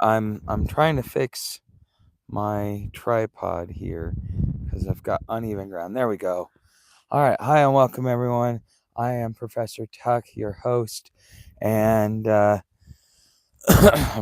I'm trying to fix my tripod here because I've got uneven ground. There we go. All right. Hi and welcome everyone. I am Professor Tuck, your host, and I'm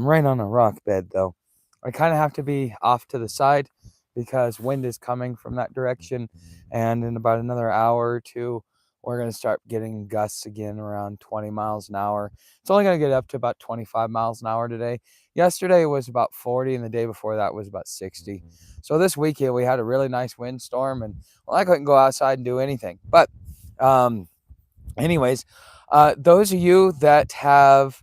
right on a rock bed though. I kind of have to be off to the side because wind is coming from that direction, and in about another hour or two, we're going to start getting gusts again around 20 miles an hour. It's only going to get up to about 25 miles an hour today. Yesterday was about 40, and the day before that was about 60. So this weekend we had a really nice windstorm, and well, I couldn't go outside and do anything. But anyways, those of you that have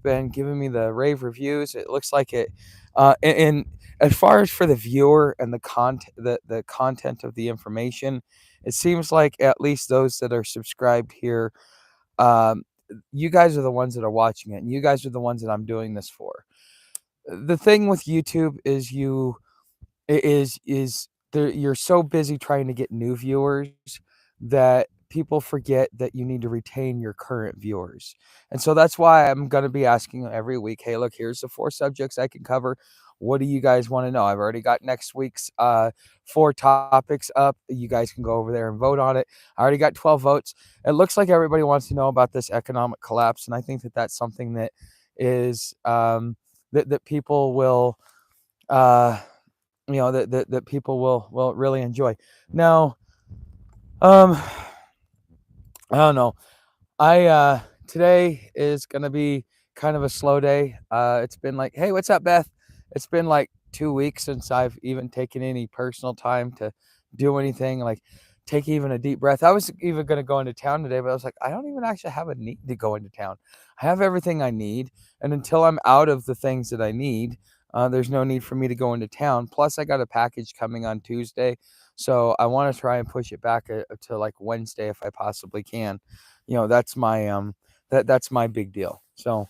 been giving me the rave reviews, it looks like it. And as far as for the viewer and the content of the information, it seems like at least those that are subscribed here, um, you guys are the ones that are watching it, and you guys are the ones that I'm doing this for. The thing with YouTube is you're so busy trying to get new viewers that people forget that you need to retain your current viewers. And so that's why I'm going to be asking every week, hey, look, here's the 4 subjects I can cover. What do you guys want to know? I've already got next week's 4 topics up. You guys can go over there and vote on it. I already got 12 votes. It looks like everybody wants to know about this economic collapse, and I think that that's something that is that people will that people will really enjoy. Now, I don't know. Today is gonna be kind of a slow day. It's been like, hey, what's up, Beth? It's been like 2 weeks since I've even taken any personal time to do anything, like take even a deep breath. I was even gonna go into town today, but I was like, I don't even actually have a need to go into town. I have everything I need, and until I'm out of the things that I need, there's no need for me to go into town. Plus, I got a package coming on Tuesday, so I want to try and push it back to like Wednesday if I possibly can. That's my that's my big deal. So,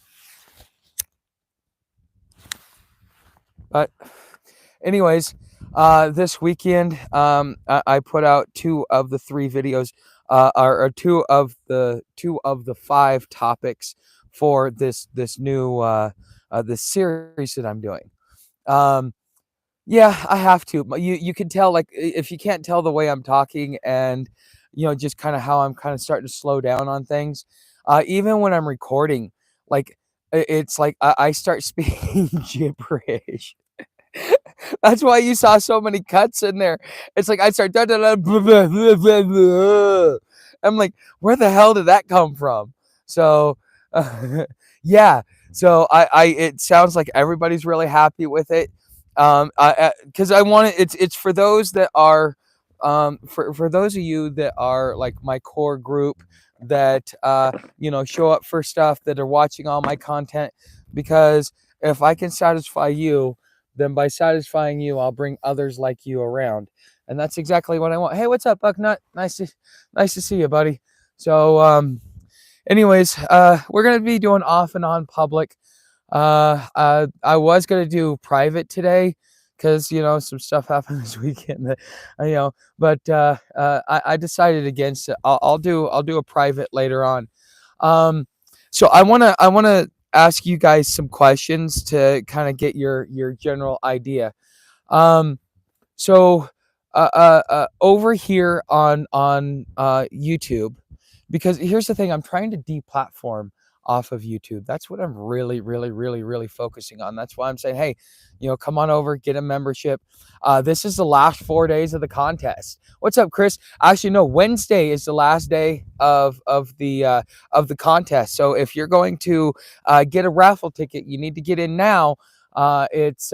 but anyways, this weekend, I put out 2 of the 3 videos, or 2 of the 5 topics for this new this series that I'm doing. Yeah, I have to. You can tell, like, if you can't tell the way I'm talking, and just kind of how I'm kind of starting to slow down on things. Even when I'm recording, like it's like I start speaking gibberish. That's why you saw so many cuts in there. It's like I start da, da, da, blah, blah, blah, blah, blah. I'm like, where the hell did that come from? So, yeah. So I it sounds like everybody's really happy with it. Because I want it. It's for those that are, for those of you that are like my core group that show up for stuff, that are watching all my content. Because if I can satisfy you, then by satisfying you, I'll bring others like you around. And that's exactly what I want. Hey, what's up, Bucknut? Nice to see you, buddy. So, anyways, we're gonna be doing off and on public. I was gonna do private today because some stuff happened this weekend that but I decided against it. I'll do a private later on. So I wanna ask you guys some questions to kind of get your general idea. So over here on YouTube, because here's the thing, I'm trying to deplatform off of YouTube. That's what I'm really, really, really, really focusing on. That's why I'm saying, hey, come on over, get a membership. This is the last 4 days of the contest. What's up, Chris? Actually, no, Wednesday is the last day of the contest. So if you're going to get a raffle ticket, you need to get in now. It's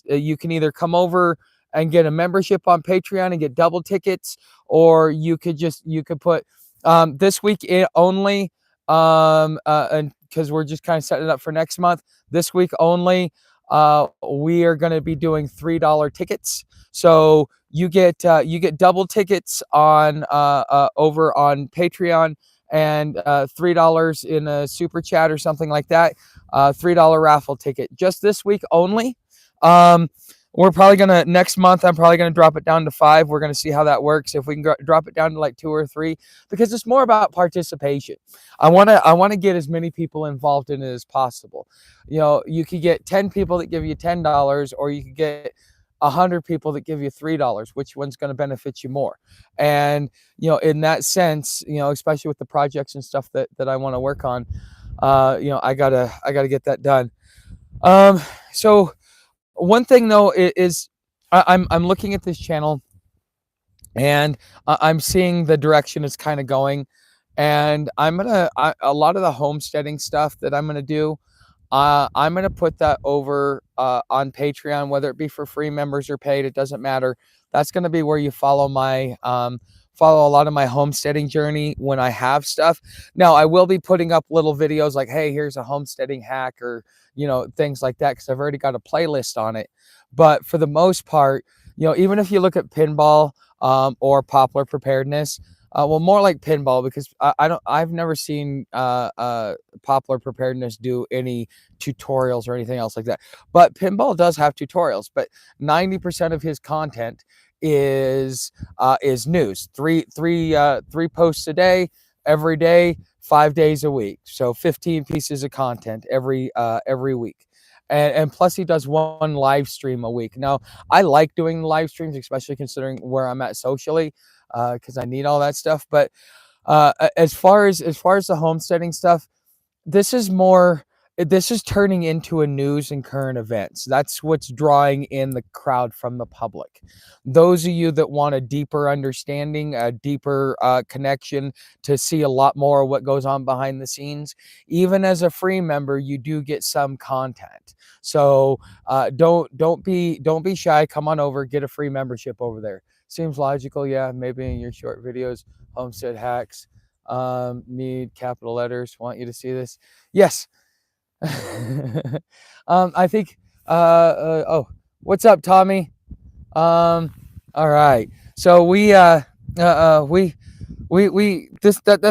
you can either come over and get a membership on Patreon and get double tickets, or you could put this week only, and because we're just kind of setting it up for next month. This week only, we are going to be doing $3 tickets. So you get double tickets on over on Patreon, and $3 in a super chat or something like that. $3 raffle ticket just this week only. we're probably gonna next month. I'm probably gonna drop it down to 5. We're gonna see how that works. If we can drop it down to like 2 or 3, because it's more about participation. I wanna get as many people involved in it as possible. You know, you could get 10 people that give you $10, or you could get 100 people that give you $3. Which one's going to benefit you more? And you know, in that sense, you know, especially with the projects and stuff that I want to work on, you know, I gotta get that done. So one thing though is I'm looking at this channel, and I'm seeing the direction it's kind of going, and a lot of the homesteading stuff that I'm gonna do. I'm gonna put that over on Patreon, whether it be for free members or paid. It doesn't matter. That's gonna be where you follow my follow a lot of my homesteading journey when I have stuff. Now I will be putting up little videos like, hey, here's a homesteading hack, or you know, things like that, because I've already got a playlist on it. But for the most part, you know, even if you look at pinball or poplar preparedness, well, more like pinball, because I've never seen poplar preparedness do any tutorials or anything else like that. But pinball does have tutorials, but 90% of his content is news. Three posts a day, every day, 5 days a week. So 15 pieces of content every week. And plus he does one live stream a week. Now, I like doing live streams, especially considering where I'm at socially, because I need all that stuff. But as far as the homesteading stuff, this is more this is turning into a news and current events. That's what's drawing in the crowd from the public. Those of you that want a deeper understanding, a deeper connection, to see a lot more of what goes on behind the scenes, even as a free member, you do get some content. So don't be shy. Come on over, get a free membership over there. Seems logical. Yeah, maybe in your short videos, homestead hacks, need capital letters, want you to see this. Yes. I think oh, what's up, Tommy? All right. So we that's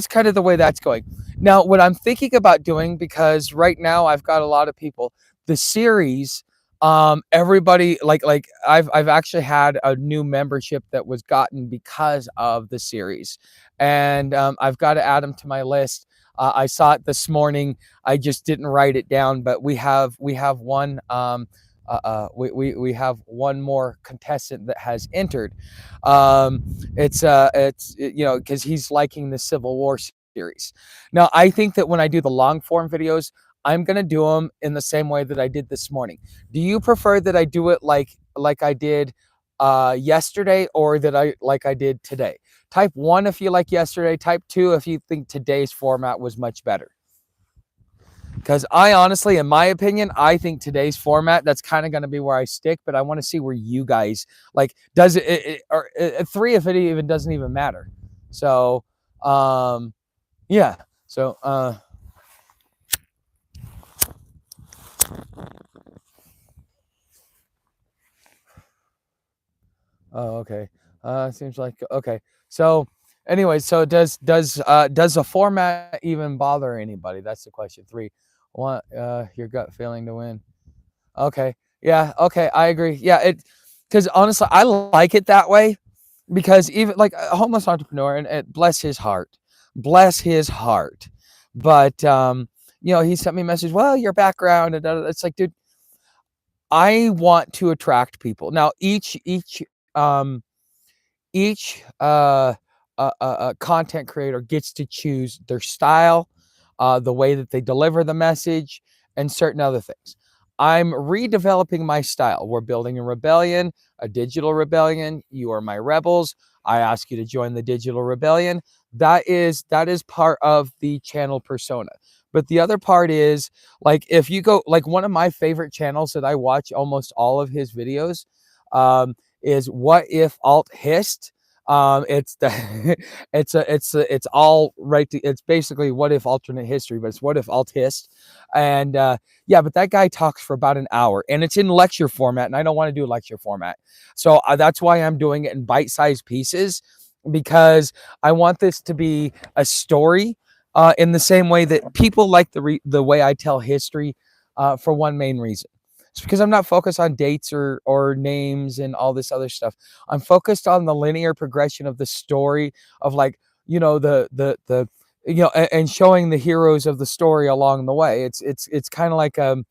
kind of the way that's going. Now, what I'm thinking about doing, because right now I've got a lot of people, the series, everybody, like I've actually had a new membership that was gotten because of the series, and I've got to add them to my list. I saw it this morning. I just didn't write it down, but we have one. We have one more contestant that has entered. It's you know, because he's liking the Civil War series. Now, I think that when I do the long form videos, I'm gonna do them in the same way that I did this morning. Do you prefer that I do it like I did yesterday, or that I did today? Type 1 if you like yesterday. Type 2 if you think today's format was much better. Because I honestly, in my opinion, I think today's format, that's kind of going to be where I stick. But I want to see where you guys like. Does or 3 if it even doesn't even matter? So, yeah. So, oh, okay. Seems like okay. So, anyway, so does the format even bother anybody? That's the question. 3. Want your gut feeling to win? Okay. Yeah. Okay. I agree. Yeah. Because honestly, I like it that way, because even like a homeless entrepreneur, and bless his heart. But you know, he sent me a message. Well, your background, and it's like, dude, I want to attract people. Now, um each content creator gets to choose their style, the way that they deliver the message, and certain other things. I'm redeveloping my style. We're building a rebellion, a digital rebellion. You are my rebels. I ask you to join the digital rebellion. That is part of the channel persona. But the other part is, like, if you go, like, one of my favorite channels that I watch almost all of his videos, is What If Alt Hist. It's the it's all right. It's basically What If Alternate History, but it's What If Alt Hist. And yeah, but that guy talks for about an hour, and it's in lecture format, and I don't want to do lecture format. So that's why I'm doing it in bite-sized pieces, because I want this to be a story, in the same way that people like the way I tell history, for one main reason. It's because I'm not focused on dates or names and all this other stuff. I'm focused on the linear progression of the story of, like, the and showing the heroes of the story along the way. It's kind of like a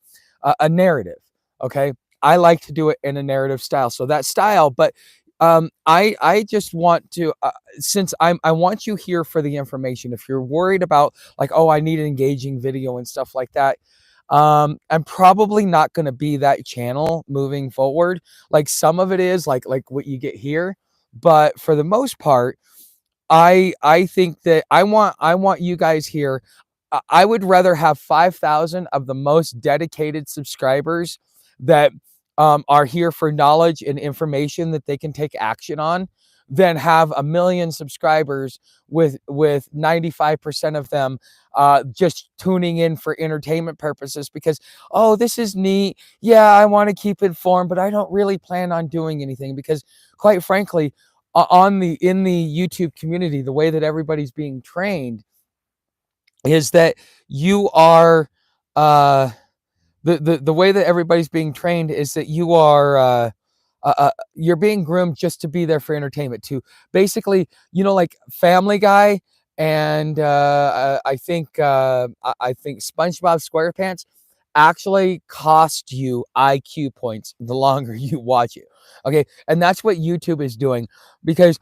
narrative. Okay, I like to do it in a narrative style. So that style, but I just want to, since I want you here for the information. If you're worried about, like, oh, I need an engaging video and stuff like that, I'm probably not going to be that channel moving forward. Like, some of it is like what you get here, but for the most part, I think that I want you guys here. I would rather have 5,000 of the most dedicated subscribers that are here for knowledge and information that they can take action on, than have a million subscribers with 95% of them just tuning in for entertainment purposes because, oh, this is neat. Yeah, I want to keep informed, but I don't really plan on doing anything because, quite frankly, in the YouTube community, the way that everybody's being trained is that you are uh the way that everybody's being trained is that you are you're being groomed just to be there for entertainment, to basically, like Family Guy and I think SpongeBob SquarePants actually cost you IQ points the longer you watch it. Okay, and that's what YouTube is doing, because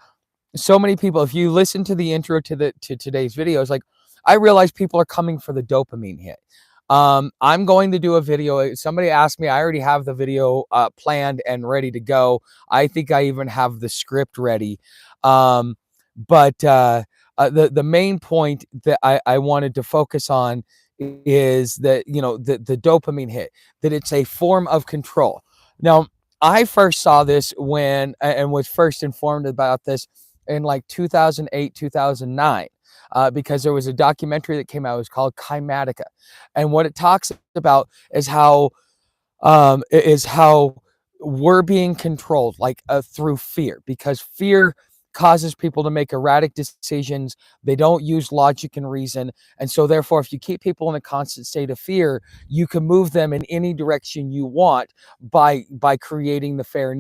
so many people, if you listen to the intro to today's videos, like, I realize people are coming for the dopamine hit. I'm going to do a video. Somebody asked me, I already have the video planned and ready to go. I think I even have the script ready. But the main point that I wanted to focus on is that, the dopamine hit, that it's a form of control. Now, I first saw this and was first informed about this in like 2008, 2009, because there was a documentary that came out. It was called Kymatica. And what it talks about is how we're being controlled, like, through fear, because fear causes people to make erratic decisions. They don't use logic and reason. And so therefore, if you keep people in a constant state of fear, you can move them in any direction you want by creating the fear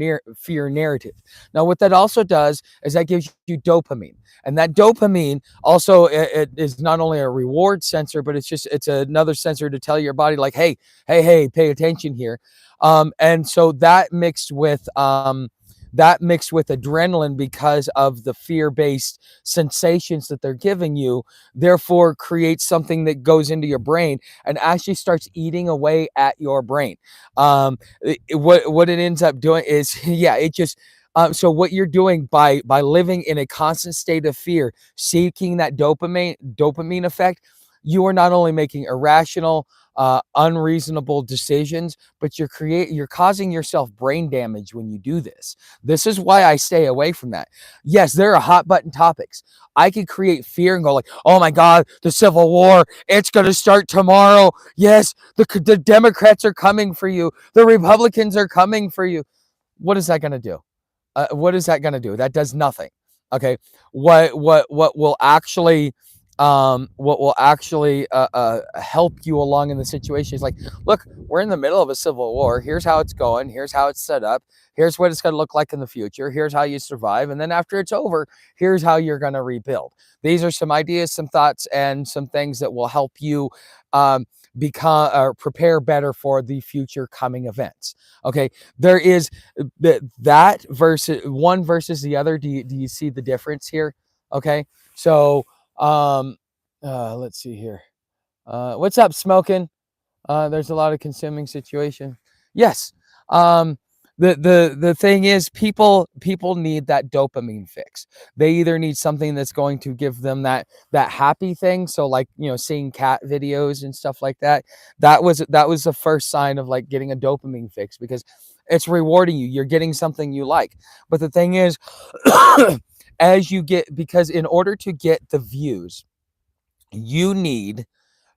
narrative. Now, what that also does is that gives you dopamine. And that dopamine also, it is not only a reward sensor, but it's another sensor to tell your body, like, hey, pay attention here. And so that mixed with adrenaline, because of the fear-based sensations that they're giving you, therefore creates something that goes into your brain and actually starts eating away at your brain. What it ends up doing is, yeah, it just so what you're doing by living in a constant state of fear, seeking that dopamine effect, you are not only making irrational, unreasonable decisions, but you're causing yourself brain damage when you do this. This is why I stay away from that. Yes, there are hot button topics. I could create fear and go like, oh my God, the Civil War, it's going to start tomorrow. Yes, the Democrats are coming for you. The Republicans are coming for you. What is that going to do? What is that going to do? That does nothing. Okay. What will actually help you along in the situation is like, look, we're in the middle of a civil war. Here's how it's going. Here's how it's set up. Here's what it's going to look like in the future. Here's how you survive. And then after it's over, here's how you're going to rebuild. These are some ideas, some thoughts, and some things that will help you become or prepare better for the future coming events. Okay. There is that versus one versus the other. Do you see the difference here? Okay. So, let's see here. What's up, Smoking? There's a lot of consuming situation. Yes. The thing is, people need that dopamine fix. They either need something that's going to give them that happy thing. So, like, seeing cat videos and stuff like that. That was the first sign of, like, getting a dopamine fix, because it's rewarding you. You're getting something you like. But the thing is, because in order to get the views, you need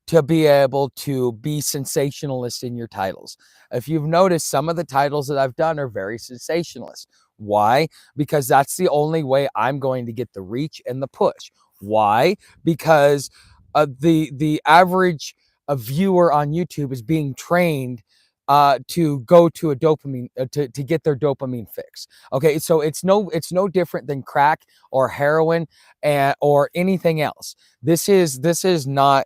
to be able to be sensationalist in your titles. If you've noticed, some of the titles that I've done are very sensationalist. Why? Because that's the only way I'm going to get the reach and the push. Why? Because the average viewer on YouTube is being trained to go to a dopamine to get their dopamine fix. Okay, so it's no different than crack or heroin or anything else. This is not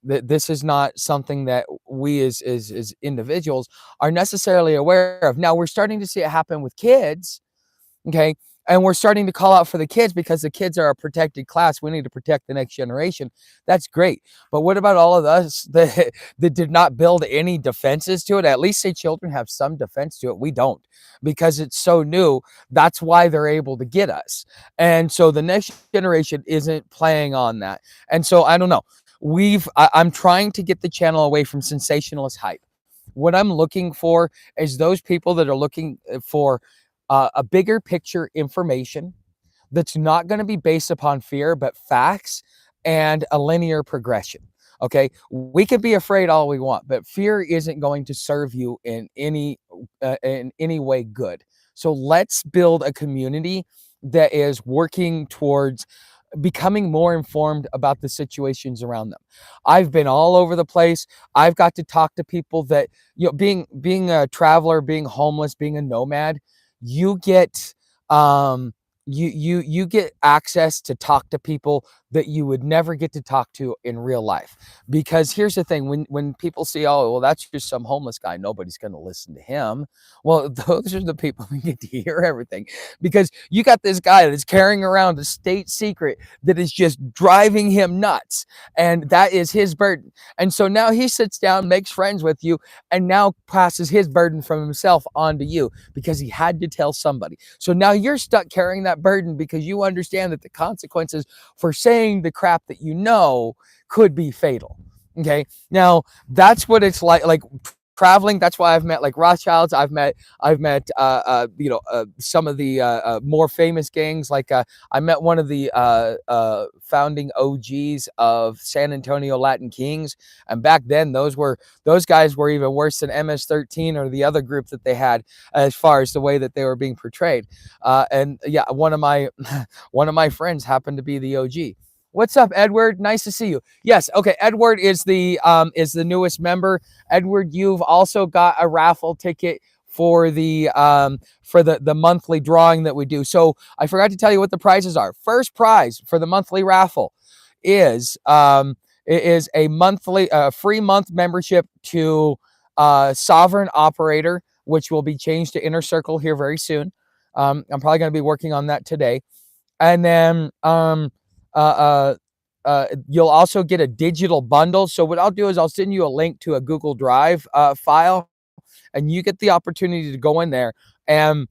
this is not something that we as individuals are necessarily aware of. Now we're starting to see it happen with kids. Okay. And we're starting to call out for the kids because the kids are a protected class. We need to protect the next generation. That's great. But what about all of us that did not build any defenses to it? At least say children have some defense to it. We don't, because it's so new. That's why they're able to get us. And so the next generation isn't playing on that. And so I don't know. I'm trying to get the channel away from sensationalist hype. What I'm looking for is those people that are looking for a bigger picture information that's not going to be based upon fear, but facts and a linear progression. Okay, we can be afraid all we want, but fear isn't going to serve you in any way good. So let's build a community that is working towards becoming more informed about the situations around them. I've been all over the place. I've got to talk to people that, being a traveler, being homeless, being a nomad, you get you get access to talk to people that you would never get to talk to in real life. Because here's the thing, when people see, oh, well, that's just some homeless guy, nobody's going to listen to him. Well, those are the people who get to hear everything, because you got this guy that's carrying around a state secret that is just driving him nuts, and that is his burden. And so now he sits down, makes friends with you, and now passes his burden from himself onto you because he had to tell somebody. So now you're stuck carrying that burden because you understand that the consequences for saying the crap that you know could be fatal. Okay, now that's what it's like traveling. That's why I've met like Rothschilds. I've met some of the more famous gangs. Like I met one of the founding OGs of San Antonio Latin Kings, and back then those guys were even worse than MS-13 or the other group that they had, as far as the way that they were being portrayed. And yeah, one of my friends happened to be the OG. What's up, Edward? Nice to see you. Yes, okay. Edward is the newest member. Edward, you've also got a raffle ticket for the monthly drawing that we do. So I forgot to tell you what the prizes are. First prize for the monthly raffle is a monthly free month membership to Sovereign Operator, which will be changed to Inner Circle here very soon. I'm probably going to be working on that today, and then you'll also get a digital bundle. So what I'll do is I'll send you a link to a Google Drive file, and you get the opportunity to go in there and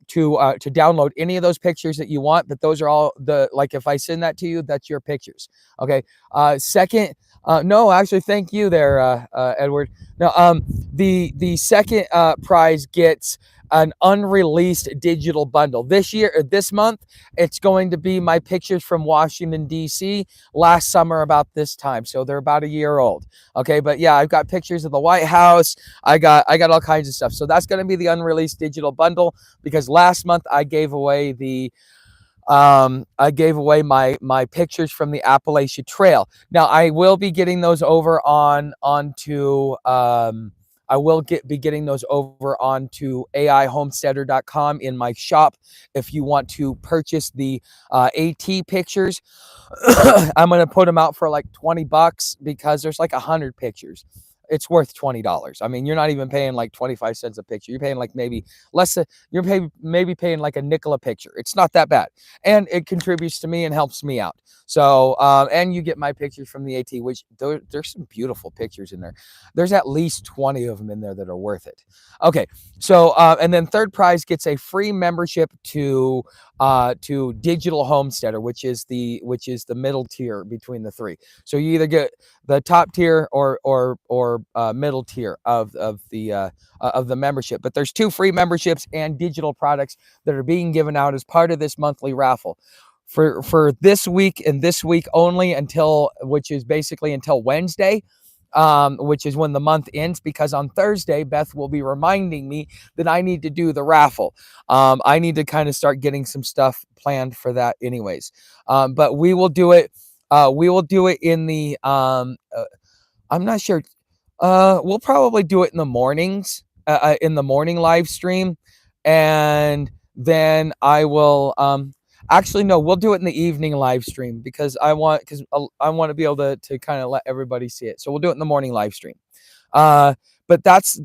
to download any of those pictures that you want. But those are all if I send that to you, that's your pictures. Okay. Second, no, actually, thank you there, Edward. Now, the second prize gets an unreleased digital bundle. This month, it's going to be my pictures from Washington, D.C. last summer about this time. So they're about a year old. Okay, but yeah, I've got pictures of the White House. I got all kinds of stuff. So that's going to be the unreleased digital bundle, because last month I gave away my pictures from the Appalachian Trail. Now I will be getting those over onto be getting those over onto aihomesteader.com in my shop. If you want to purchase the AT pictures, I'm going to put them out for like $20 because there's like 100 pictures. It's worth $20. I mean, you're not even paying like 25 cents a picture. You're paying like maybe less than, maybe paying like a nickel a picture. It's not that bad. And it contributes to me and helps me out. So, and you get my pictures from the AT, which there's some beautiful pictures in there. There's at least 20 of them in there that are worth it. Okay. So, and then third prize gets a free membership to Digital Homesteader, which is the middle tier between the three. So you either get the top tier or middle tier of the membership. But there's 2 free memberships and digital products that are being given out as part of this monthly raffle for this week and this week only, which is basically until Wednesday. Which is when the month ends, because on Thursday, Beth will be reminding me that I need to do the raffle. I need to kind of start getting some stuff planned for that anyways. But we will do it. We will do it in the, I'm not sure. We'll probably do it in the mornings, in the morning live stream, and then I will. Actually, no, we'll do it in the evening live stream because I want to be able to kind of let everybody see it. So we'll do it in the morning live stream. Uh, but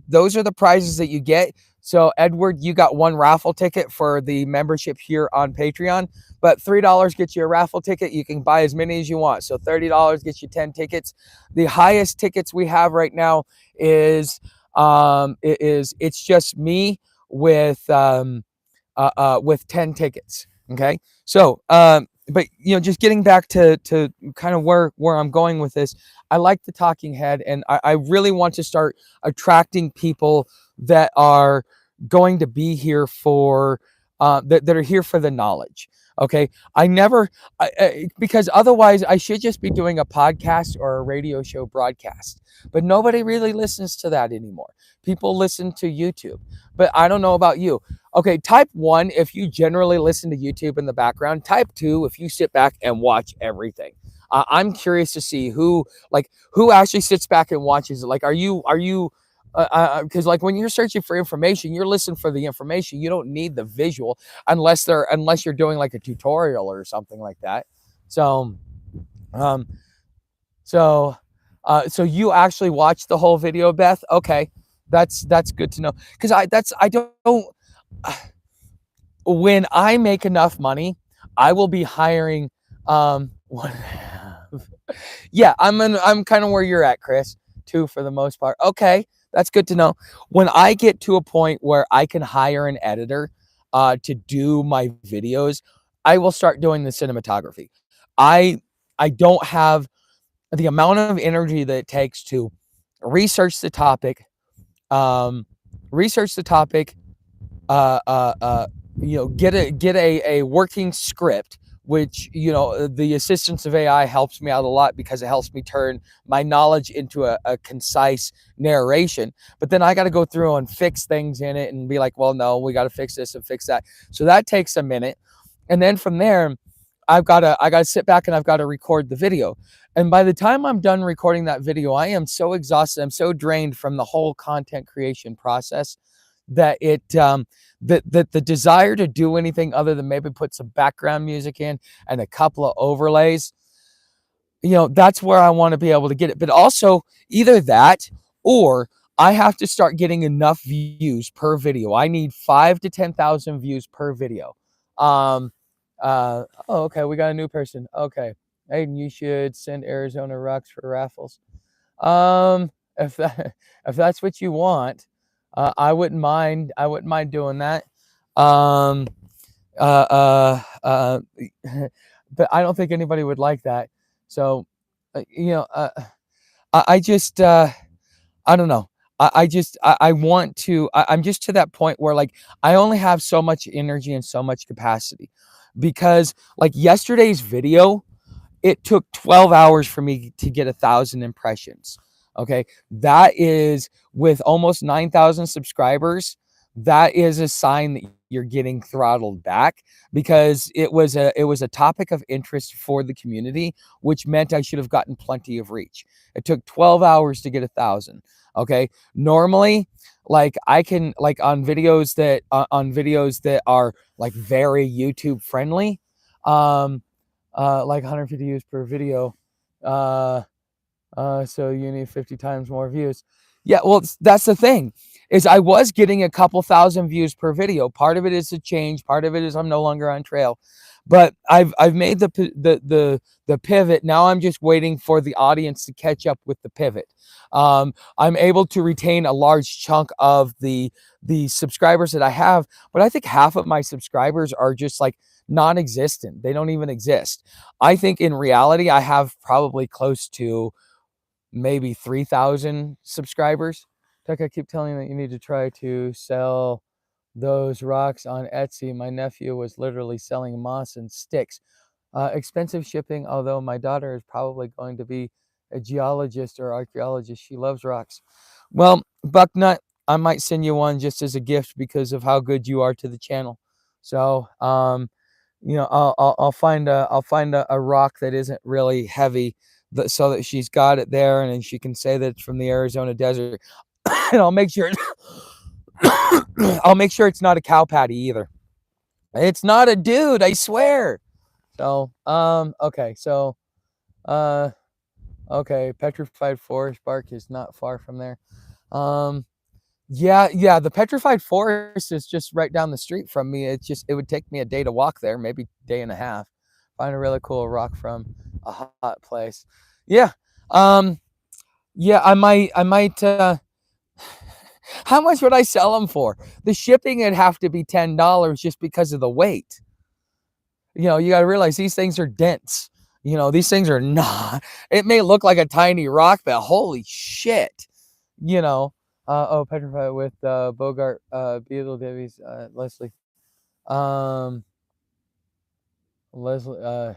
those are the prizes that you get. So Edward, you got one raffle ticket for the membership here on Patreon, but $3 gets you a raffle ticket. You can buy as many as you want. So $30 gets you 10 tickets. The highest tickets we have right now is it's just me with 10 tickets. Okay. So, but just getting back to kind of where I'm going with this, I like the talking head, and I really want to start attracting people that are going to be here for that are here for the knowledge. Okay. Because otherwise I should just be doing a podcast or a radio show broadcast, but nobody really listens to that anymore. People listen to YouTube, but I don't know about you. Okay, type 1 if you generally listen to YouTube in the background. Type 2 if you sit back and watch everything. I'm curious to see who actually sits back and watches it. Like, are you because like when you're searching for information, you're listening for the information. You don't need the visual unless you're doing like a tutorial or something like that. So, um, so you actually watched the whole video, Beth? Okay, that's good to know because I don't. When I make enough money, I will be hiring one. Yeah, I'm kind of where you're at, Chris, too, for the most part. Okay, that's good to know. When I get to a point where I can hire an editor to do my videos, I will start doing the cinematography. I don't have the amount of energy that it takes to research the topic, um, research the topic, uh, uh, uh, get a working script, which the assistance of AI helps me out a lot because it helps me turn my knowledge into a concise narration. But then I got to go through and fix things in it and be like, well, no, we got to fix this and fix that. So that takes a minute, and then from there, I gotta sit back and I've got to record the video. And by the time I'm done recording that video, I am so exhausted. I'm so drained from the whole content creation process that that the desire to do anything other than maybe put some background music in and a couple of overlays, that's where I want to be able to get it. But also either that or I have to start getting enough views per video. I need 5 to 10,000 views per video. Oh, okay, we got a new person. Okay. Aiden, you should send Arizona rocks for raffles. If that's what you want, I wouldn't mind. I wouldn't mind doing that. Um, but I don't think anybody would like that. So, I just, I don't know. I want to. I'm just to that point where like I only have so much energy and so much capacity, because like yesterday's video, it took 12 hours for me to get 1,000 impressions. Okay. That is with almost 9,000 subscribers. That is a sign that you're getting throttled back, because it was a topic of interest for the community, which meant I should have gotten plenty of reach. It took 12 hours to get 1,000. Okay. Normally, like I can like on videos that are like very YouTube friendly, like 150 views per video. So you need 50 times more views. Yeah, well, that's the thing, is I was getting a couple thousand views per video. Part of it is a change. Part of it is I'm no longer on trail. But I've made the pivot. Now I'm just waiting for the audience to catch up with the pivot. I'm able to retain a large chunk of the subscribers that I have, but I think half of my subscribers are just like non-existent. They don't even exist. I think in reality, I have probably close to maybe 3,000 subscribers. Tuck, I keep telling you that you need to try to sell those rocks on Etsy. My nephew was literally selling moss and sticks. Expensive shipping, although my daughter is probably going to be a geologist or archaeologist. She loves rocks. Well, Bucknut, I might send you one just as a gift because of how good you are to the channel. So, I'll find a rock that isn't really heavy so that she's got it there, and then she can say that it's from the Arizona desert. And I'll make sure I'll make sure it's not a cow patty either. It's not a dude, I swear. So, okay, so, okay, petrified forest bark is not far from there. Yeah, the petrified forest is just right down the street from me. It would take me a day to walk there, maybe day and a half. Find a really cool rock from a hot place. Yeah, yeah, I might. How much would I sell them for? The shipping would have to be $10 just because of the weight. You got to realize these things are dense. These things are not. It may look like a tiny rock, but holy shit. Petrified with Bogart, Beetle Davies, Leslie. Leslie,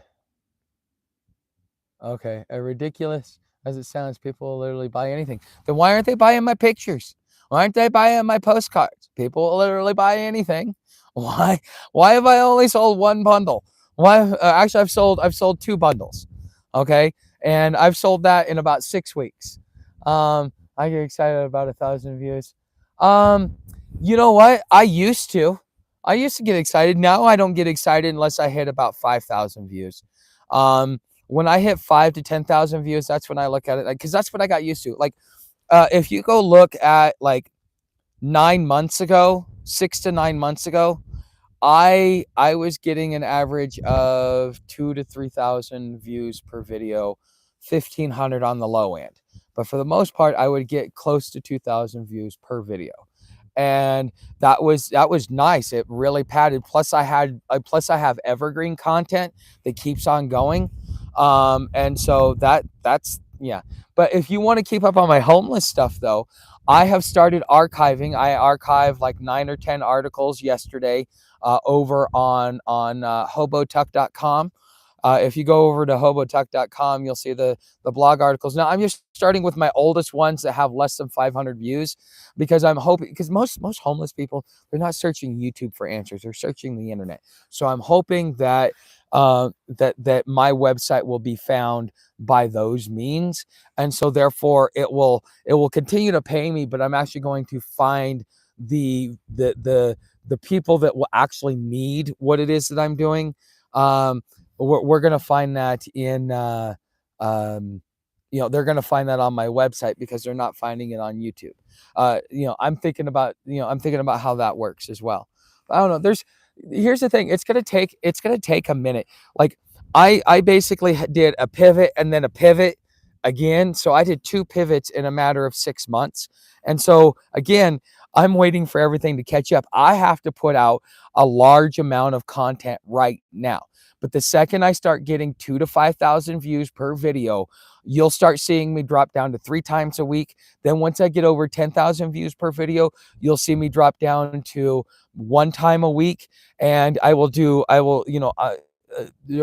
okay. Ridiculous as it sounds, people will literally buy anything. Then why aren't they buying my pictures? Why aren't they buying my postcards? People will literally buy anything. Why? Why have I only sold one bundle? Why? Actually, I've sold 2 bundles. Okay, and I've sold that in about 6 weeks. I get excited about 1,000 views. You know what? I used to get excited. Now I don't get excited unless I hit about 5,000 views. When I hit 5 to 10,000 views, that's when I look at it, because that's what I got used to. Like, if you go look at like 9 months ago, 6 to 9 months ago, I was getting an average of 2 to 3,000 views per video, 1,500 on the low end. But for the most part, I would get close to 2,000 views per video, and that was nice. It really padded. Plus I have evergreen content that keeps on going, and so that's yeah. But if you want to keep up on my homeless stuff, though, I have started archiving. I archived like 9 or 10 articles yesterday over on hobotuck.com. If you go over to hobotuck.com, you'll see the blog articles. Now, I'm just starting with my oldest ones that have less than 500 views, because I'm hoping, because most homeless people, they're not searching YouTube for answers, they're searching the internet. So I'm hoping that that my website will be found by those means, and so therefore it will continue to pay me, but I'm actually going to find the people that will actually need what it is that I'm doing. We're going to find that in, they're going to find that on my website, because they're not finding it on YouTube. I'm thinking about how that works as well. I don't know. Here's the thing. It's going to take a minute. Like, I basically did a pivot and then a pivot again. So I did 2 pivots in a matter of 6 months. And so again, I'm waiting for everything to catch up. I have to put out a large amount of content right now. But the second I start getting 2 to 5,000 views per video, you'll start seeing me drop down to 3 times a week. Then once I get over 10,000 views per video, you'll see me drop down to 1 time a week. And I will,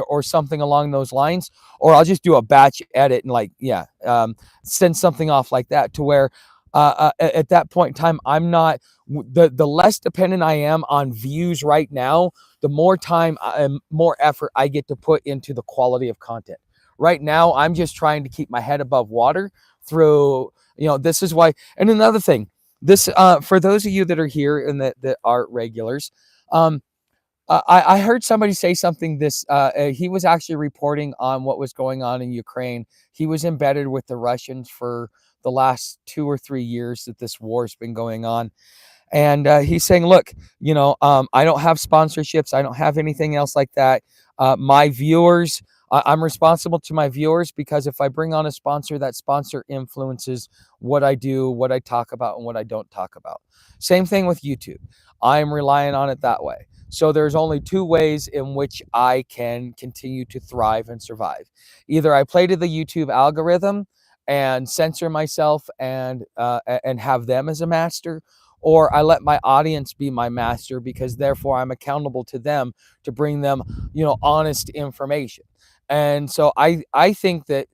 or something along those lines, or I'll just do a batch edit and send something off like that, to where at that point in time, I'm not, the less dependent I am on views right now, the more time and more effort I get to put into the quality of content. Right now, I'm just trying to keep my head above water through, this is why. And another thing, this, for those of you that are here and that are regulars, I heard somebody say something he was actually reporting on what was going on in Ukraine. He was embedded with the Russians for the last 2 or 3 years that this war's been going on. And he's saying, look, I don't have sponsorships. I don't have anything else like that. My viewers, I'm responsible to my viewers, because if I bring on a sponsor, that sponsor influences what I do, what I talk about, and what I don't talk about. Same thing with YouTube. I'm relying on it that way. So there's only 2 ways in which I can continue to thrive and survive. Either I play to the YouTube algorithm and censor myself and have them as a master, or I let my audience be my master, because therefore I'm accountable to them to bring them, honest information. And so I think that,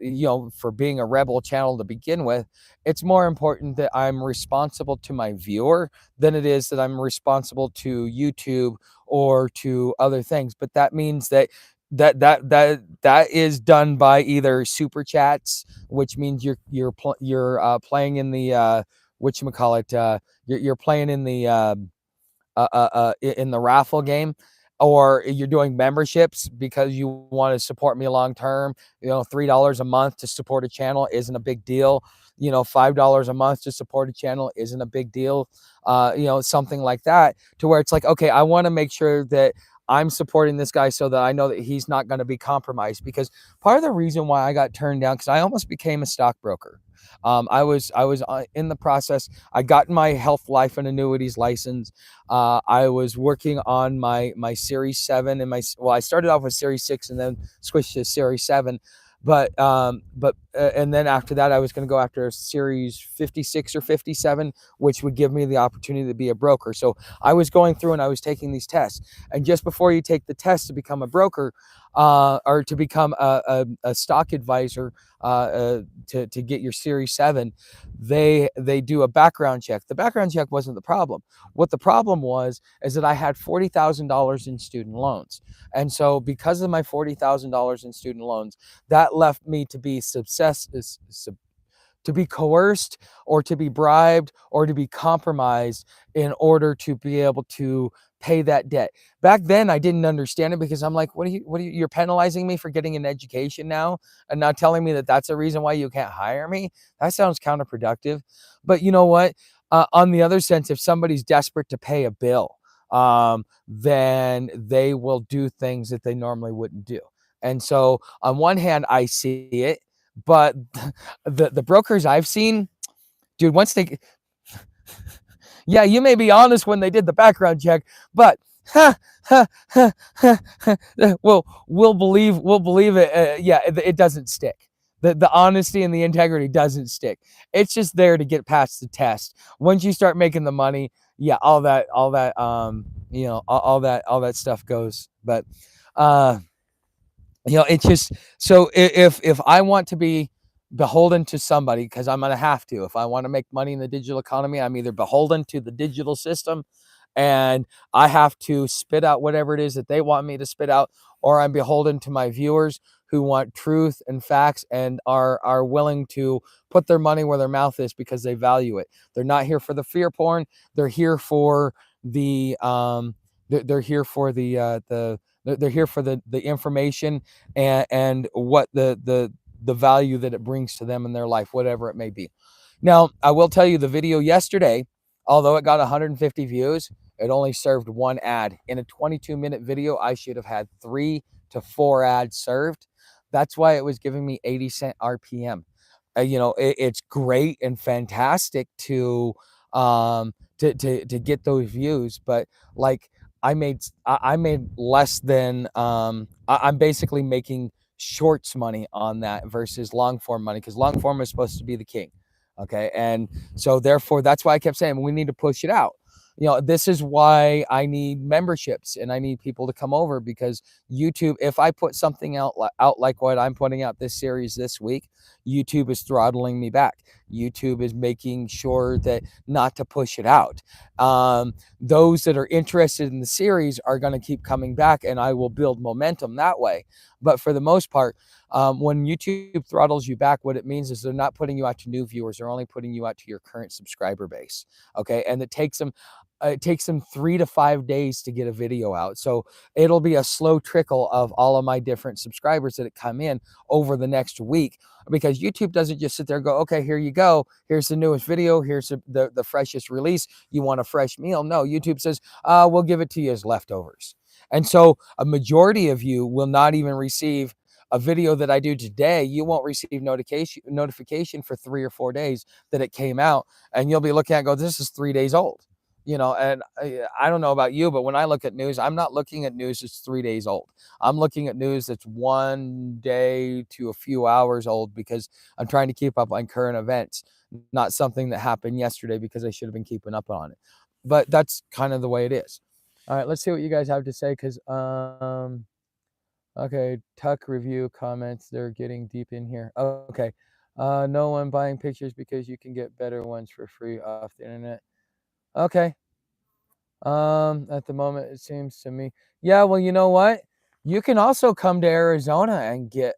for being a rebel channel to begin with, it's more important that I'm responsible to my viewer than it is that I'm responsible to YouTube or to other things. But that means that that is done by either super chats, which means you're playing in the whatchamacallit, you're playing in the in the raffle game, or you're doing memberships because you want to support me long term. $3 a month to support a channel isn't a big deal. $5 a month to support a channel isn't a big deal. Something like that, to where it's like, okay, I want to make sure that I'm supporting this guy so that I know that he's not going to be compromised. Because part of the reason why I got turned down, because I almost became a stockbroker. I was in the process. I got my health, life, and annuities license. I was working on my Series 7 and I started off with Series 6 and then switched to Series 7. And then after that, I was going to go after a Series 56 or 57, which would give me the opportunity to be a broker. So I was going through and I was taking these tests. And just before you take the test to become a broker, or to become a stock advisor, to get your Series 7, they do a background check. The background check wasn't the problem. What the problem was is that I had $40,000 in student loans. And so because of my $40,000 in student loans, that left me to be to be coerced, or to be bribed, or to be compromised in order to be able to pay that debt. Back then I didn't understand it, because I'm like, you're penalizing me for getting an education now and not telling me that that's a reason why you can't hire me? That sounds counterproductive. But you know what? On the other sense, if somebody's desperate to pay a bill, then they will do things that they normally wouldn't do. And so on one hand, I see it, but the brokers I've seen, dude, once they, yeah, you may be honest when they did the background check, but we'll believe it. Yeah, it doesn't stick. The honesty and the integrity doesn't stick. It's just there to get past the test. Once you start making the money, yeah, all that all that stuff goes. But it's just, so if I want to be beholden to somebody, because I'm going to have to, if I want to make money in the digital economy, I'm either beholden to the digital system and I have to spit out whatever it is that they want me to spit out, or I'm beholden to my viewers who want truth and facts and are willing to put their money where their mouth is because they value it. They're not here for the fear porn. They're here for the they're here for they're here for the information, and what the value that it brings to them in their life, whatever it may be. Now, I will tell you, the video yesterday, although it got 150 views, it only served one ad. In a 22-minute video, I should have had 3 to 4 ads served. That's why it was giving me 80-cent RPM. It's great and fantastic to get those views, but like, I made less than, I'm basically making shorts money on that versus long form money, because long form is supposed to be the king. Okay. And so therefore, that's why I kept saying we need to push it out. This is why I need memberships and I need people to come over, because YouTube, if I put something out like what I'm putting out this series this week, YouTube is throttling me back. YouTube is making sure that not to push it out. Those that are interested in the series are going to keep coming back, and I will build momentum that way. But for the most part, when YouTube throttles you back, what it means is they're not putting you out to new viewers. They're only putting you out to your current subscriber base. Okay. And it takes them 3 to 5 days to get a video out. So it'll be a slow trickle of all of my different subscribers that come in over the next week, because YouTube doesn't just sit there and go, okay, here you go. Here's the newest video. Here's the freshest release. You want a fresh meal? No, YouTube says, we'll give it to you as leftovers. And so a majority of you will not even receive a video that I do today. You won't receive notification for 3 or 4 days that it came out. And you'll be looking at it and go, this is 3 days old. And I don't know about you, but when I look at news, I'm not looking at news that's 3 days old. I'm looking at news that's 1 day to a few hours old, because I'm trying to keep up on current events, not something that happened yesterday because I should have been keeping up on it. But that's kind of the way it is. All right, let's see what you guys have to say, because okay, Tuck review comments, they're getting deep in here. Okay. No one buying pictures because you can get better ones for free off the internet. Okay. At the moment, it seems to me. Yeah, well, you know what? You can also come to Arizona and get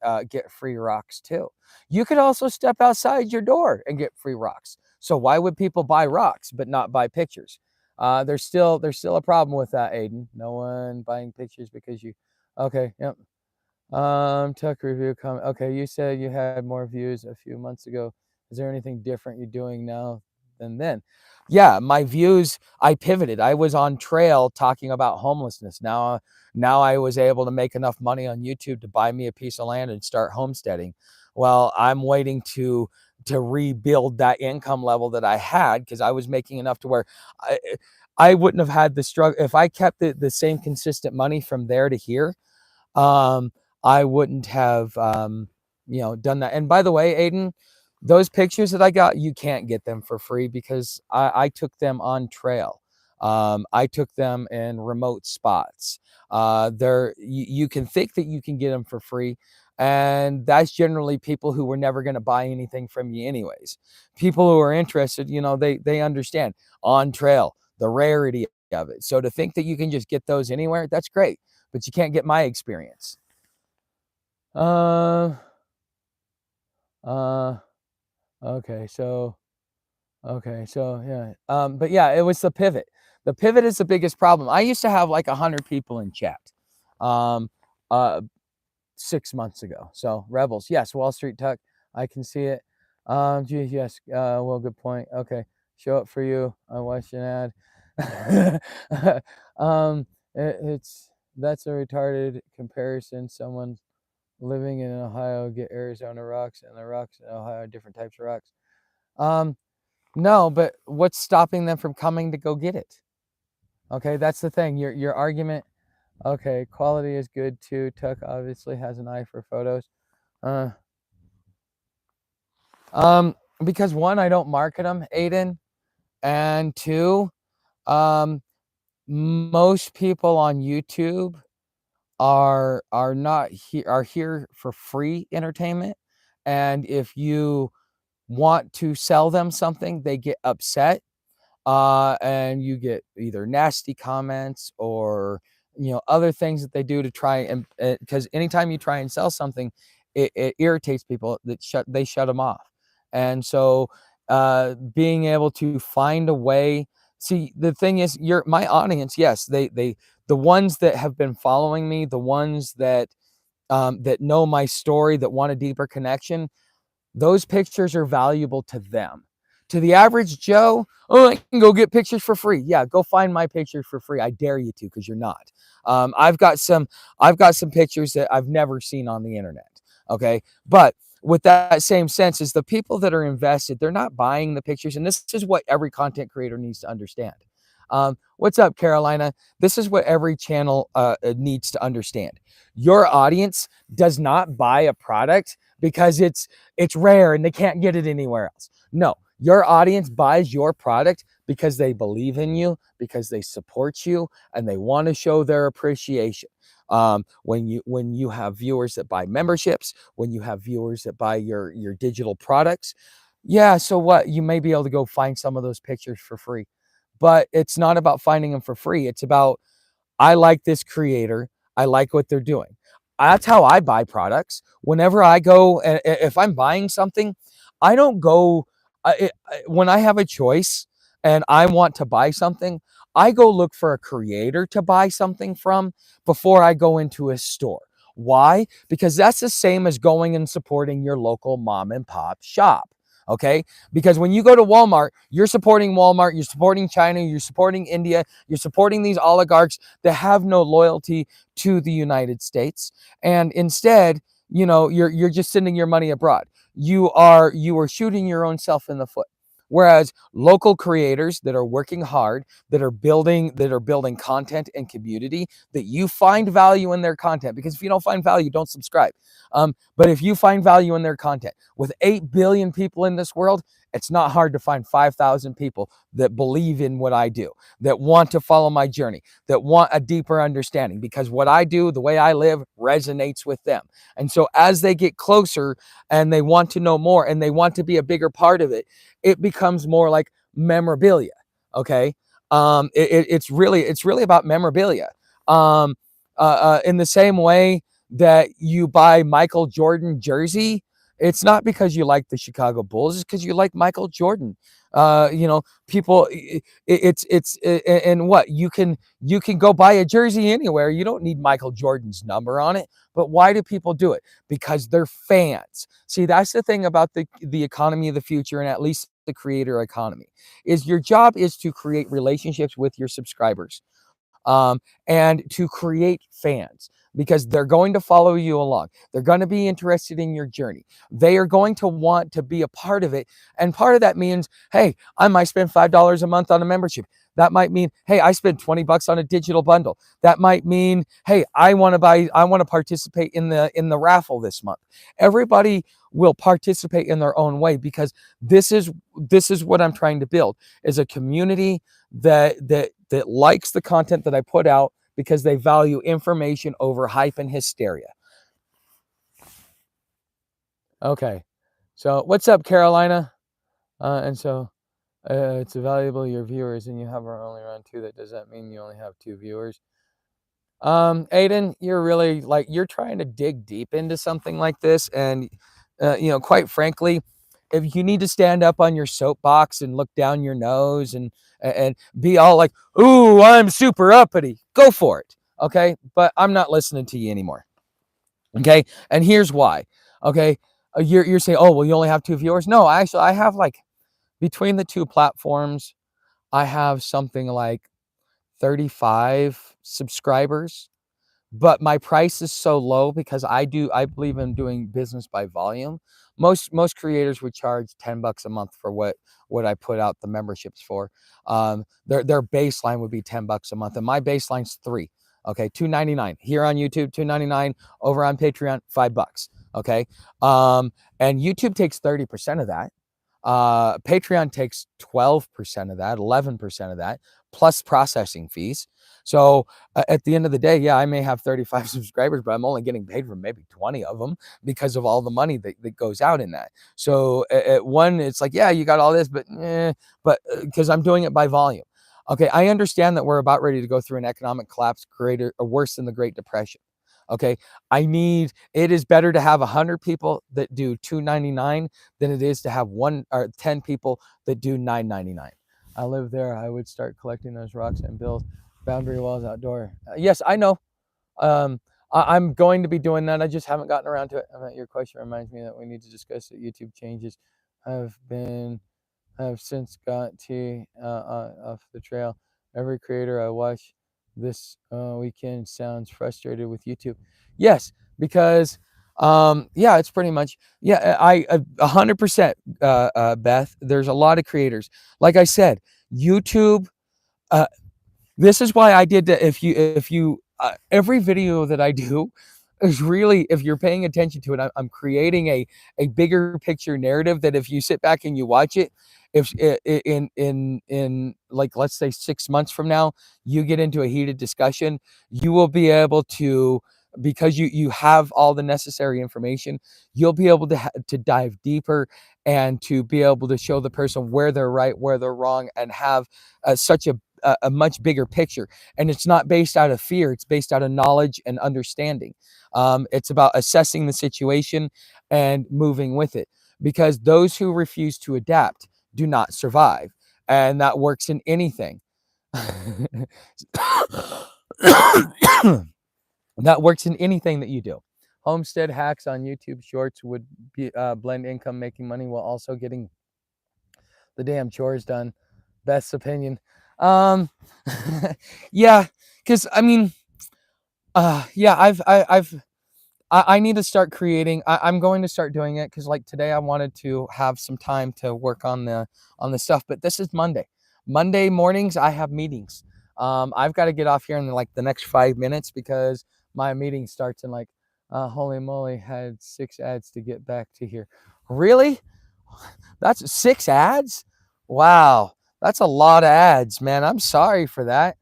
free rocks too. You could also step outside your door and get free rocks. So why would people buy rocks but not buy pictures? There's still a problem with that, Aiden. No one buying pictures because you. Okay, yep. Tech review comment. Okay, you said you had more views a few months ago. Is there anything different you're doing now than then? Yeah, my views, I pivoted. I was on trail talking about homelessness. Now I was able to make enough money on YouTube to buy me a piece of land and start homesteading. Well, I'm waiting to rebuild that income level that I had, because I was making enough to where I wouldn't have had the struggle if I kept the same consistent money from there to here. um, I wouldn't have, done that. And by the way, Aiden, those pictures that I got, you can't get them for free because I took them on trail. I took them in remote spots. You can think that you can get them for free. And that's generally people who were never going to buy anything from you anyways. People who are interested, they understand on trail, the rarity of it. So to think that you can just get those anywhere, that's great, but you can't get my experience. Uh, uh, okay, so yeah. But yeah, it was the pivot. The pivot is the biggest problem. I used to have like 100 people in chat, um, uh, 6 months ago. So Rebels, yes, Wall Street Tuck, I can see it. Gee, yes, well, good point. Okay, show up for you. I watched an ad. It's that's a retarded comparison. Someone living in Ohio get Arizona rocks, and the rocks in Ohio are different types of rocks. No, but what's stopping them from coming to go get it? Okay, that's the thing. Your argument. Okay, quality is good too. Tuck obviously has an eye for photos. Uh, because one, I don't market them, Aiden, and two, most people on YouTube are not here are here for free entertainment, and if you want to sell them something, they get upset, and you get either nasty comments or other things that they do to try and because anytime you try and sell something, it irritates people that they shut them off. And so being able to find a way. See, the thing is, my audience, yes, they the ones that have been following me, the ones that know my story, that want a deeper connection, those pictures are valuable to them. To the average Joe, oh, I can go get pictures for free. Yeah, go find my pictures for free. I dare you to, because you're not. I've got some pictures that I've never seen on the internet. Okay, but with that same sense, is the people that are invested, they're not buying the pictures, and this is what every content creator needs to understand. What's up, Carolina? This is what every channel needs to understand. Your audience does not buy a product because it's rare and they can't get it anywhere else. No, your audience buys your product because they believe in you, because they support you, and they want to show their appreciation. When you have viewers that buy memberships, when you have viewers that buy your digital products, yeah, so what? You may be able to go find some of those pictures for free, but it's not about finding them for free. It's about, I like this creator. I like what they're doing. That's how I buy products. Whenever I go, if I'm buying something, I don't go, when I have a choice and I want to buy something, I go look for a creator to buy something from before I go into a store. Why? Because that's the same as going and supporting your local mom and pop shop. Okay? Because when you go to Walmart, you're supporting Walmart, you're supporting China, you're supporting India, you're supporting these oligarchs that have no loyalty to the United States. And instead, you're just sending your money abroad. You are shooting your own self in the foot. Whereas local creators that are working hard, that are building content and community, that you find value in their content, because if you don't find value, don't subscribe. But if you find value in their content, with 8 billion people in this world, it's not hard to find 5,000 people that believe in what I do, that want to follow my journey, that want a deeper understanding, because what I do, the way I live, resonates with them. And so as they get closer and they want to know more and they want to be a bigger part of it, it becomes more like memorabilia. Okay. It's really about memorabilia. In the same way that you buy Michael Jordan jersey, it's not because you like the Chicago Bulls, it's because you like Michael Jordan. People, and what you can go buy a jersey anywhere. You don't need Michael Jordan's number on it. But why do people do it? Because they're fans. See, that's the thing about the economy of the future, and at least the creator economy, is your job is to create relationships with your subscribers, and to create fans, because they're going to follow you along. They're going to be interested in your journey. They are going to want to be a part of it. And part of that means, hey, I might spend $5 a month on a membership. That might mean, hey, I spend $20 on a digital bundle. That might mean, hey, I want to participate in the raffle this month. Everybody will participate in their own way, because this is what I'm trying to build, is a community that likes the content that I put out, because they value information over hype and hysteria. Okay, so what's up, Carolina? It's valuable your viewers, and you have only around 2. That does that mean you only have 2 viewers? Aiden, you're really you're trying to dig deep into something like this, and quite frankly, if you need to stand up on your soapbox and look down your nose and be all like, "Ooh, I'm super uppity," go for it, okay? But I'm not listening to you anymore, okay? And here's why, okay? You're saying, "Oh, well, you only have 2 viewers." No, actually, I have between the 2 platforms, I have something like 35 subscribers. But my price is so low because I believe in doing business by volume. Most creators would charge $10 a month for what I put out the memberships for. Their baseline would be $10 a month, and my baseline's 3. Okay, $2.99 here on YouTube, $2.99 over on Patreon, $5. Okay, and YouTube takes 30% of that. Patreon takes 12% of that, 11% of that, plus processing fees. So at the end of the day, yeah, I may have 35 subscribers, but I'm only getting paid for maybe 20 of them because of all the money that goes out in that. So at one, it's like, yeah, you got all this, but because I'm doing it by volume. Okay, I understand that we're about ready to go through an economic collapse greater or worse than the Great Depression. Okay, it is better to have 100 people that do $2.99 than it is to have 1 or 10 people that do $9.99. I live there. I would start collecting those rocks and build boundary walls outdoor. Yes, I know. I'm going to be doing that. I just haven't gotten around to it. Your question reminds me that we need to discuss the YouTube changes. Have since got to off the trail. Every creator I watch this weekend sounds frustrated with YouTube. Yes, because yeah, it's pretty much, yeah, I 100%, Beth. There's a lot of creators. Like I said, YouTube. This is why I did that. If you every video that I do is really, if you're paying attention to it, I'm creating a bigger picture narrative that if you sit back and you watch it, if in like, let's say 6 months from now, you get into a heated discussion, you will be able to, because you have all the necessary information, you'll be able to dive deeper and to be able to show the person where they're right, where they're wrong, and have such a much bigger picture. And it's not based out of fear, it's based out of knowledge and understanding. It's about assessing the situation and moving with it, because those who refuse to adapt do not survive, and that works in anything. That works in anything that you do. Homestead hacks on YouTube Shorts would be blend income making money while also getting the damn chores done. Best opinion. Yeah, because I mean, yeah, I need to start creating. I'm going to start doing it, because like today I wanted to have some time to work on the stuff, but this is Monday. Monday mornings I have meetings. I've got to get off here in like the next 5 minutes, because my meeting starts in like, holy moly, had 6 ads to get back to here. Really? That's 6 ads? Wow. That's a lot of ads, man. I'm sorry for that.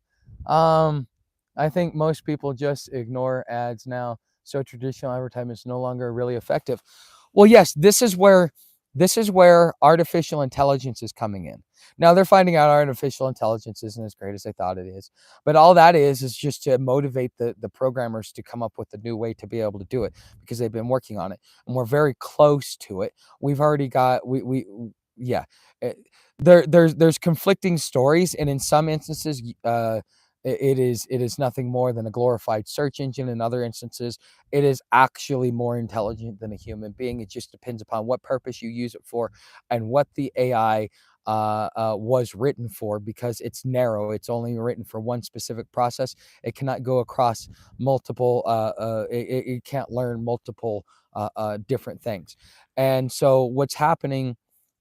I think most people just ignore ads now. So traditional advertising is no longer really effective. Well, yes, this is where this is where artificial intelligence is coming in. Now they're finding out artificial intelligence isn't as great as they thought it is, but all that is just to motivate the programmers to come up with a new way to be able to do it, because they've been working on it and we're very close to it. We've already got yeah. eh, there's conflicting stories, and in some instances, it is nothing more than a glorified search engine. In other instances, it is actually more intelligent than a human being. It just depends upon what purpose you use it for and what the AI was written for, because it's narrow. It's only written for one specific process. It cannot go across multiple. It can't learn multiple different things. And so what's happening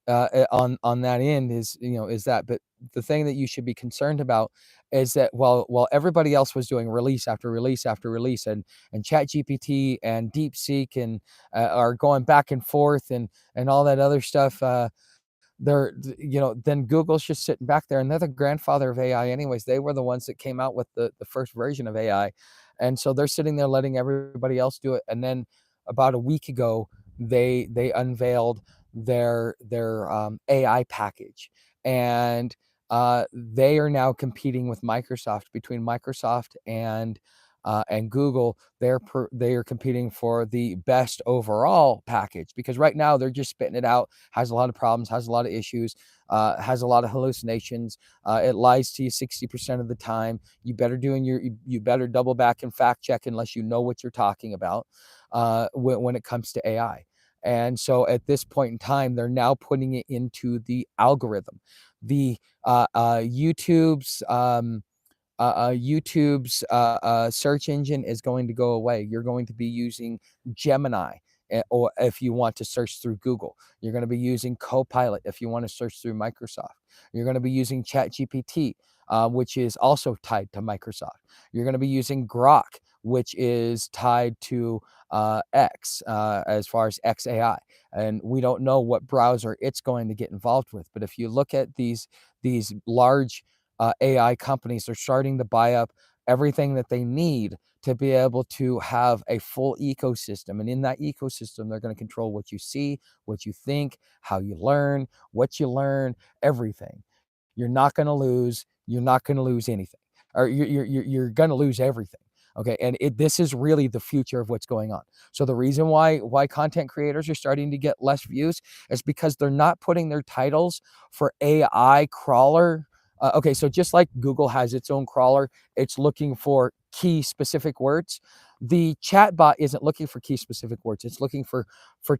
on that end is that. But the thing that you should be concerned about is that while everybody else was doing release after release after release, and ChatGPT and DeepSeek and are going back and forth and all that other stuff, then Google's just sitting back there, and they're the grandfather of AI anyways. They were the ones that came out with the first version of AI. And so they're sitting there letting everybody else do it. And then about a week ago, they unveiled their AI package. And they are now competing with Microsoft. Between Microsoft and Google, they are competing for the best overall package, because right now they're just spitting it out. Has a lot of problems, has a lot of issues, has a lot of hallucinations. It lies to you 60% of the time. You better double back and fact check unless you know what you're talking about when it comes to AI. And so at this point in time, they're now putting it into the algorithm. The YouTube's search engine is going to go away. You're going to be using Gemini, or if you want to search through Google. You're going to be using Copilot if you want to search through Microsoft. You're going to be using ChatGPT, which is also tied to Microsoft. You're going to be using Grok, which is tied to X, as far as XAI. And we don't know what browser it's going to get involved with. But if you look at these large AI companies, are starting to buy up everything that they need to be able to have a full ecosystem. And in that ecosystem, they're going to control what you see, what you think, how you learn, what you learn, everything. You're not going to lose. You're not going to lose anything, or you're going to lose everything. Okay, and this is really the future of what's going on. So the reason why content creators are starting to get less views is because they're not putting their titles for AI crawler. Okay, so just like Google has its own crawler, it's looking for key specific words. The chatbot isn't looking for key specific words. It's looking for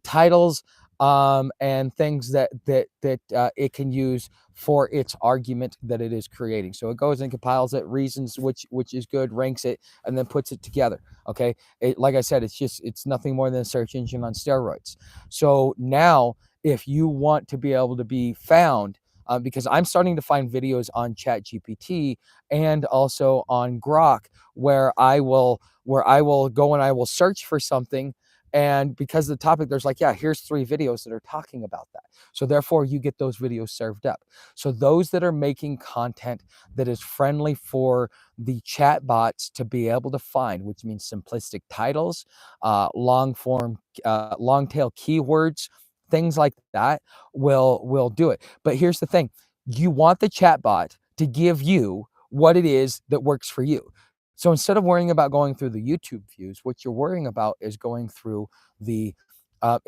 titles and things that it can use for its argument that it is creating. So it goes and compiles it, reasons which is good, ranks it, and then puts it together. Okay, like I said, it's nothing more than a search engine on steroids. So now, if you want to be able to be found, because I'm starting to find videos on ChatGPT and also on Grok where I will go and I will search for something, and because of the topic, there's like, yeah, here's 3 videos that are talking about that. So therefore, you get those videos served up. So those that are making content that is friendly for the chat bots to be able to find, which means simplistic titles, long tail keywords, things like that, will do it. But here's the thing: you want the chatbot to give you what it is that works for you. So instead of worrying about going through the YouTube views, what you're worrying about is going through the the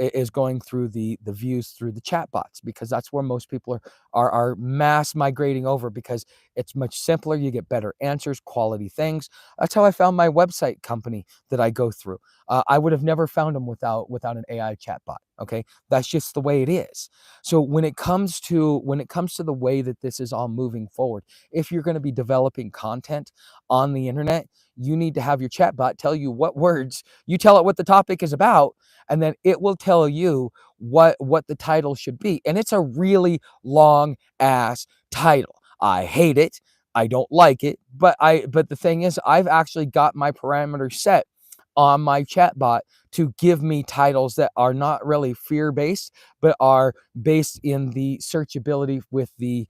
views through the chatbots, because that's where most people are mass migrating over, because it's much simpler. You get better answers, quality things. That's how I found my website company that I go through. I would have never found them without an AI chatbot. Okay, that's just the way it is. So when it comes to the way that this is all moving forward, if you're going to be developing content on the internet, you need to have your chatbot tell you what words. You tell it what the topic is about, and then it will tell you what the title should be. And it's a really long ass title. I hate it. I don't like it. But the thing is, I've actually got my parameters set on my chatbot to give me titles that are not really fear-based, but are based in the searchability with the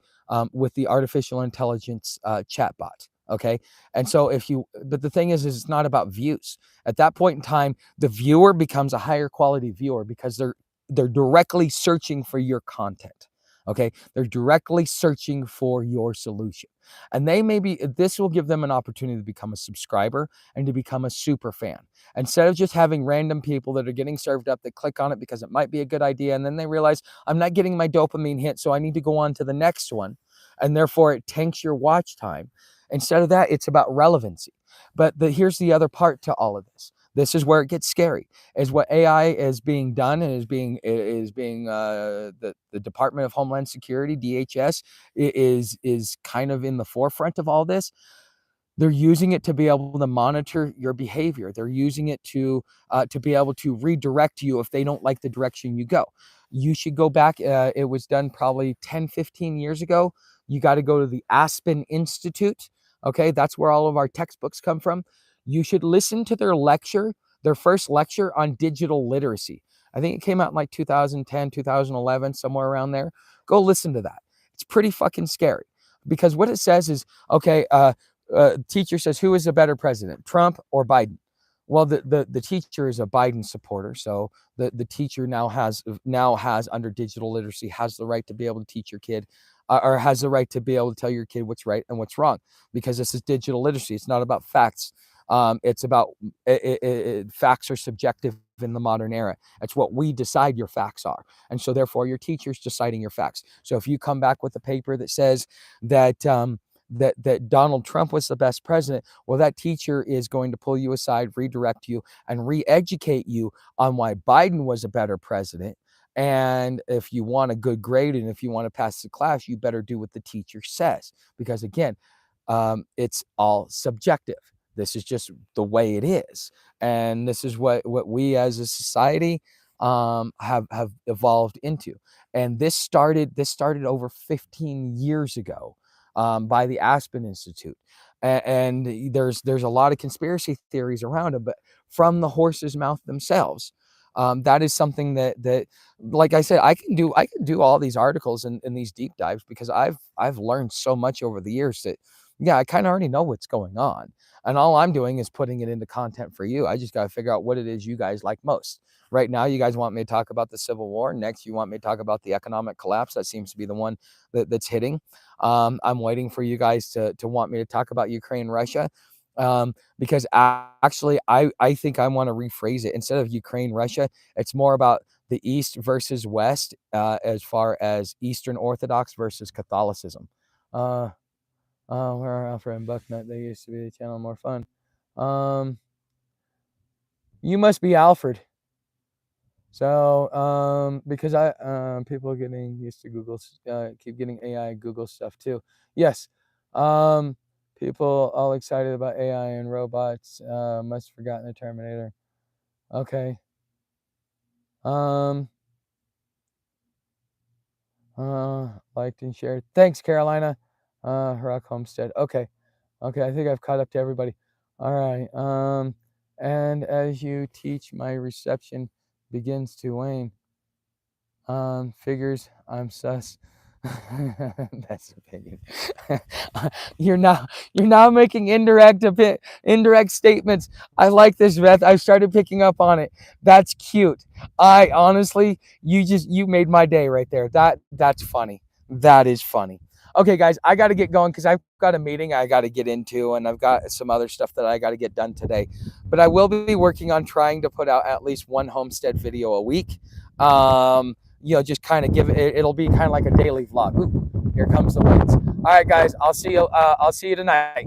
artificial intelligence chatbot. Okay, and so but the thing is it's not about views. At that point in time, the viewer becomes a higher quality viewer, because they're directly searching for your content. Okay, they're directly searching for your solution, and this will give them an opportunity to become a subscriber and to become a super fan, instead of just having random people that are getting served up that click on it because it might be a good idea, and then they realize, I'm not getting my dopamine hit, so I need to go on to the next one, and therefore it tanks your watch time. Instead of that, it's about relevancy. But here's the other part to all of this. This is where it gets scary, is what AI is being done, and the Department of Homeland Security, DHS, is kind of in the forefront of all this. They're using it to be able to monitor your behavior. They're using it to be able to redirect you if they don't like the direction you go. You should go back. It was done probably 10, 15 years ago. You got to go to the Aspen Institute. Okay, that's where all of our textbooks come from. You should listen to their first lecture on digital literacy. I think it came out in like 2010, 2011, somewhere around there. Go listen to that. It's pretty fucking scary, because what it says is, okay, teacher says, who is a better president, Trump or Biden? Well, the teacher is a Biden supporter, so the teacher now has under digital literacy, has the right to be able to teach your kid, or has the right to be able to tell your kid what's right and what's wrong, because this is digital literacy. It's not about facts. It's about facts are subjective in the modern era. It's what we decide your facts are, and so therefore your teacher's deciding your facts. So if you come back with a paper that says that that Donald Trump was the best president, well, that teacher is going to pull you aside, redirect you, and re-educate you on why Biden was a better president. And if you want a good grade and if you want to pass the class, you better do what the teacher says, because again, it's all subjective. This is just the way it is, and this is what we as a society have evolved into. And this started over 15 years ago, by the Aspen Institute. And there's a lot of conspiracy theories around it, but from the horse's mouth themselves. That is something that, like I said, I can do all these articles and these deep dives, because I've learned so much over the years that, yeah, I kind of already know what's going on. And all I'm doing is putting it into content for you. I just got to figure out what it is you guys like most. Right now, you guys want me to talk about the Civil War. Next, you want me to talk about the economic collapse. That seems to be the one that's hitting. I'm waiting for you guys to want me to talk about Ukraine, Russia, because actually, I think I want to rephrase it. Instead of Ukraine, Russia, it's more about the East versus West, as far as Eastern Orthodox versus Catholicism. Where are Alfred and Bucknut? They used to be the channel more fun. You must be Alfred. So, because people are getting used to Google, keep getting AI Google stuff too. Yes. People all excited about AI and robots. Must have forgotten the Terminator. Okay. Liked and shared. Thanks, Carolina. Rock Homestead. Okay. I think I've caught up to everybody. All right. And as you teach, my reception begins to wane. Figures I'm sus. That's opinion. You're now making indirect statements. I like this, Beth. I started picking up on it. That's cute. I honestly, you made my day right there. That's funny. That is funny. Okay, guys, I got to get going because I've got a meeting I got to get into, and I've got some other stuff that I got to get done today. But I will be working on trying to put out at least one homestead video a week. Just kind of it'll be kind of like a daily vlog. Ooh, here comes the winds. All right, guys, I'll see you tonight.